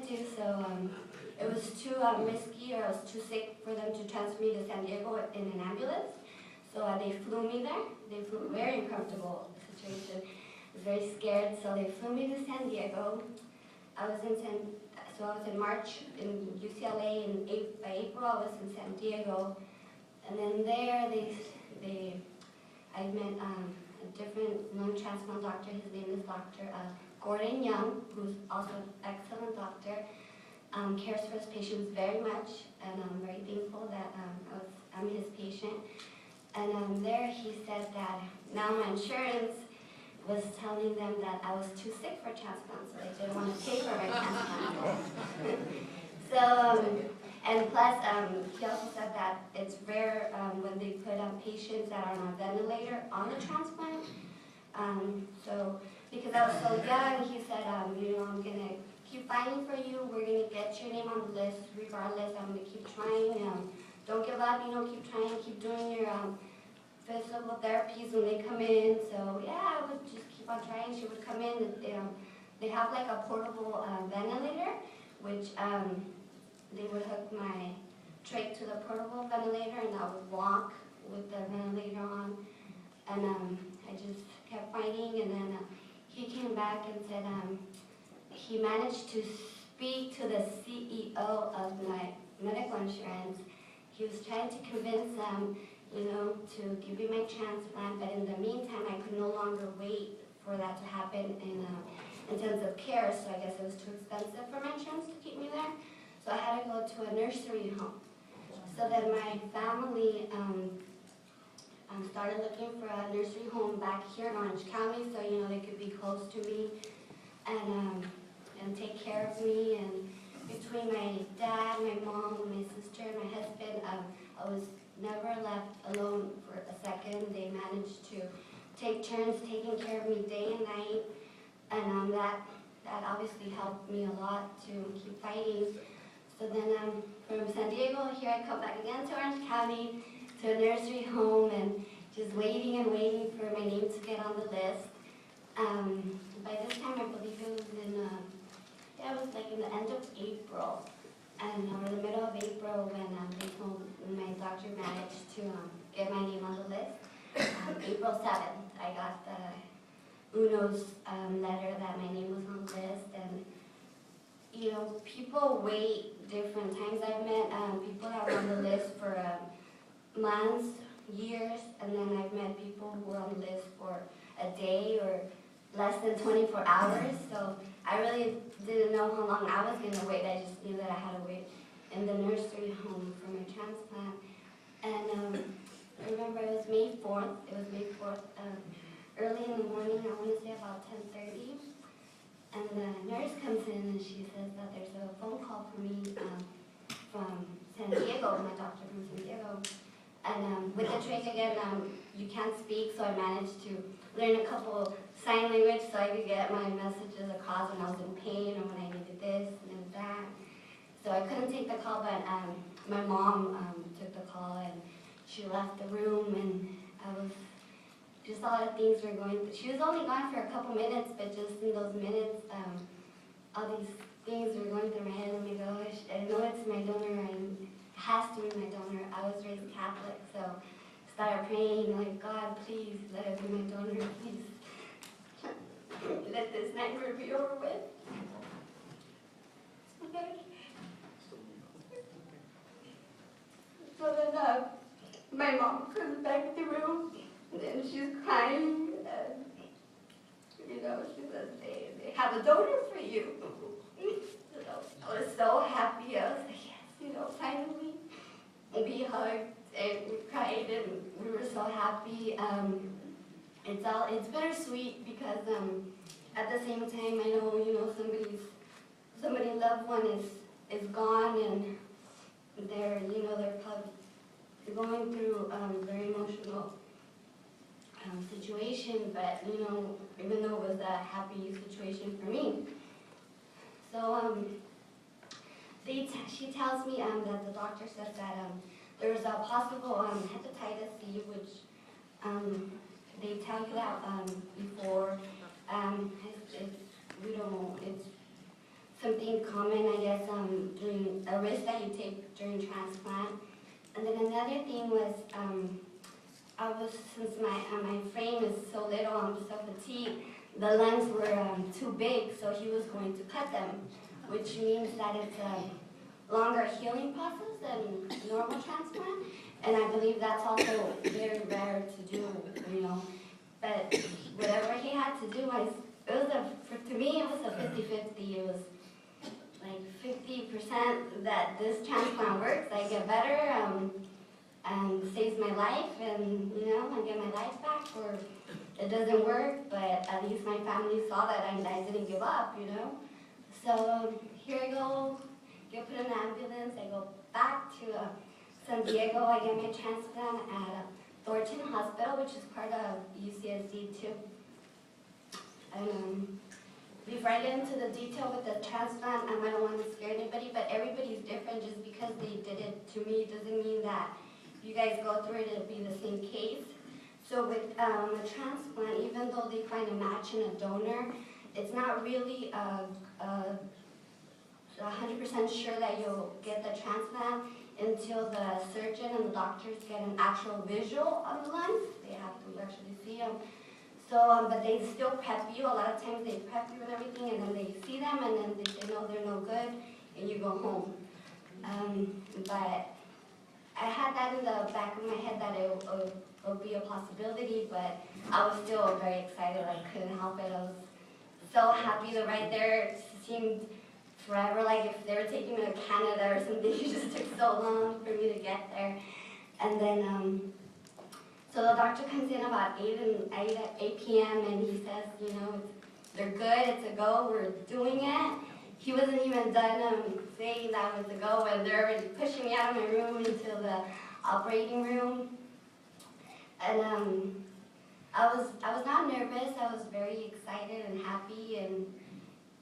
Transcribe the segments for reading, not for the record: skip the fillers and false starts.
to do. So it was too risky, or I was too sick for them to transfer me to San Diego in an ambulance. So they flew me there. They flew, very uncomfortable situation. I was very scared, so they flew me to San Diego. I was in March in UCLA, and by April I was in San Diego. And then there I met a different lung transplant doctor. His name is Dr. Gordon Young, who's also an excellent doctor. Cares for his patients very much, and I'm very thankful that I'm his patient. And there he said that now my insurance was telling them that I was too sick for transplant, so they didn't want to pay for my transplant. And plus, he also said that it's rare when they put patients that are on a ventilator on the transplant. So because I was so young, he said, I'm gonna keep fighting for you. We're gonna get your name on the list regardless. I'm gonna keep trying. Don't give up. Keep trying. Keep doing your physical therapies when they come in. So yeah, I would just keep on trying. She would come in. They have like a portable ventilator, which they would hook my trach to the portable ventilator, and I would walk with the ventilator on. And I just kept fighting. And then he came back and said he managed to speak to the CEO of my medical insurance. He was trying to convince them, to give me my transplant, but in the meantime, I could no longer wait for that to happen in intensive care, so I guess it was too expensive for my insurance to keep me there. So I had to go to a nursery home. So then my family started looking for a nursery home back here in Orange County, so they could be close to me and take care of me. And between my dad, my mom, my sister, and my husband, I was never left alone for a second. They managed to take turns taking care of me day and night, and that obviously helped me a lot to keep fighting. So then from San Diego, here I come back again to Orange County, to a nursery home, and just waiting and waiting for my name to get on the list. By this time, I believe it was it was like in the end of April, or the middle of April, when my doctor managed to get my name on the list. April 7th, I got the UNO's letter that my name was on the list, and people wait different times. I've met people that were on the list for months, years, and then I've met people who were on the list for a day or less than 24 hours. So I really didn't know how long I was going to wait. I just knew that I had to wait in the nursery home for my transplant. And I remember it was May 4th. Early in the morning, I want to say about 10:30. And the nurse comes in and she says that there's a phone call for me from San Diego, my doctor from San Diego. And with the trach again, you can't speak, so I managed to learn a couple sign language so I could get my messages across when I was in pain or when I needed this and that. So I couldn't take the call, but my mom took the call, and she left the room, and I was just a lot of things were going through. She was only gone for a couple minutes, but just in those minutes, all these things were going through my head. Oh my gosh, I know it's my donor, and it has to be my donor. I was raised Catholic, so started praying, like, God, please, let it be my donor, please. Let this nightmare be over with. So then my mom comes back in the room, and she's crying, and she says, they have a donor for you. I was so happy. I was like, yes, finally. We hugged and we cried and we were so happy. It's bittersweet because at the same time I know somebody's loved one is gone, and they're probably going through a very emotional situation, but even though it was a happy situation for me. So she tells me that the doctor says that there was a possible hepatitis C, which they tell you that before. We don't know. It's something common, I guess, during a risk that you take during transplant. And then another thing was, since my frame is so little, I'm so fatigued, the lungs were too big, so he was going to cut them, which means that it's a longer healing process than normal transplant. And I believe that's also very rare to do, you know. But whatever he had to do, to me, it was a 50-50. It was like 50% that this transplant works, I get better, and saves my life, and you know, I get my life back, or it doesn't work, but at least my family saw that I didn't give up, you know. So here I go, get put in an ambulance, I go back to San Diego, I get my transplant at Thornton Hospital, which is part of UCSD too. And before I get into the detail with the transplant, I don't want to scare anybody, but everybody's different. Just because they did it to me doesn't mean that if you guys go through it, it'll be the same case. So with a transplant, even though they find a match in a donor, it's not really 100% sure that you'll get the transplant until the surgeon and the doctors get an actual visual of the lungs. They have to actually see them. So, but they still prep you. A lot of times they prep you and everything, and then they see them, and then they say, no, they're no good, and you go home. But I had that in the back of my head that it would be a possibility, but I was still very excited. I couldn't help it. I was so happy that right there, it seemed forever, like if they were taking me to Canada or something. It just took so long for me to get there. And then, so the doctor comes in about 8 p.m. and he says, you know, they're good, it's a go, we're doing it. He wasn't even done saying that was a go, and they're already pushing me out of my room into the operating room. And I was not nervous, I was very excited and happy, and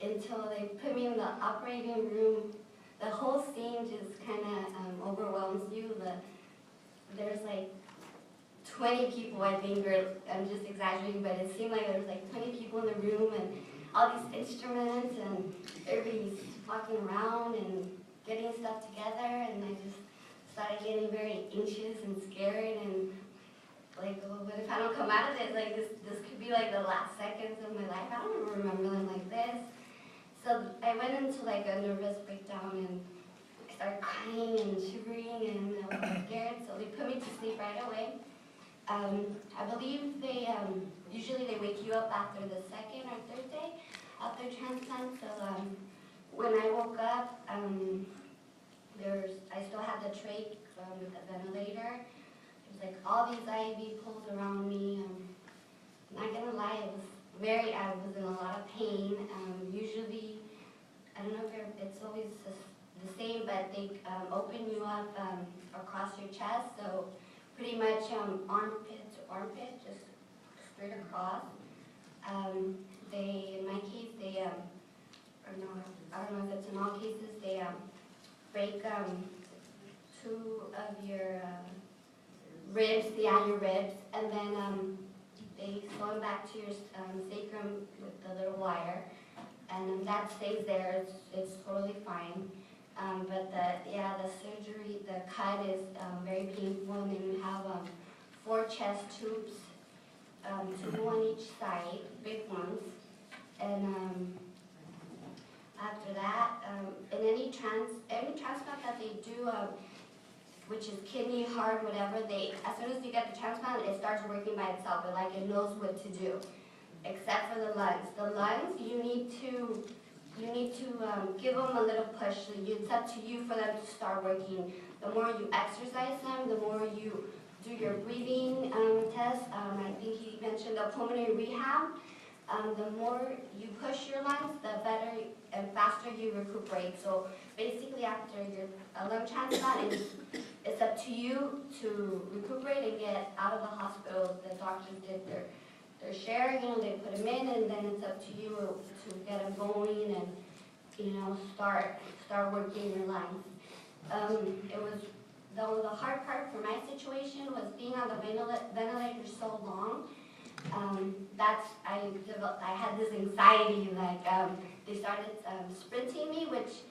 until they put me in the operating room, the whole scene just kind of overwhelms you. There's like 20 people, I think, or I'm just exaggerating, but it seemed like there was like 20 people in the room and all these instruments, and everybody's walking around and getting stuff together, and I just started getting very anxious and scared, and like, oh, what if I don't come out of this? Like, this could be like the last seconds of my life. I don't remember them like this. So I went into like a nervous breakdown, and I started crying and shivering, and I was scared, so they put me to sleep right away. I believe they, usually they wake you up after the second or third day after transplant. So when I woke up, I still had the trach with the ventilator. It was like all these IV pulls around me. I'm not gonna lie, I was in a lot of pain. Usually, I don't know if it's always the same, but they open you up across your chest. So pretty much armpit to armpit, just straight across. In my case, or no, I don't know if it's in all cases, they break 2 of your ribs, your ribs, and then they sew them back to your sacrum with the little wire, and that stays there. It's totally fine. But the surgery, the cut is very painful, and then you have 4 chest tubes, 2 on each side, big ones. And after that, in any transplant that they do, which is kidney, heart, whatever, as soon as you get the transplant, it starts working by itself. It knows what to do, except for the lungs. The lungs, you need to give them a little push. It's up to you for them to start working. The more you exercise them, the more you do your breathing test. I think he mentioned the pulmonary rehab. The more you push your lungs, the better and faster you recuperate. So basically, after your lung transplant, it's up to you to recuperate and get out of the hospital. The doctors did their share, they put them in, and then it's up to you to get them going and, start working your lungs. The hard part for my situation was being on the ventilator so long. I had this anxiety, like they started sprinting me, which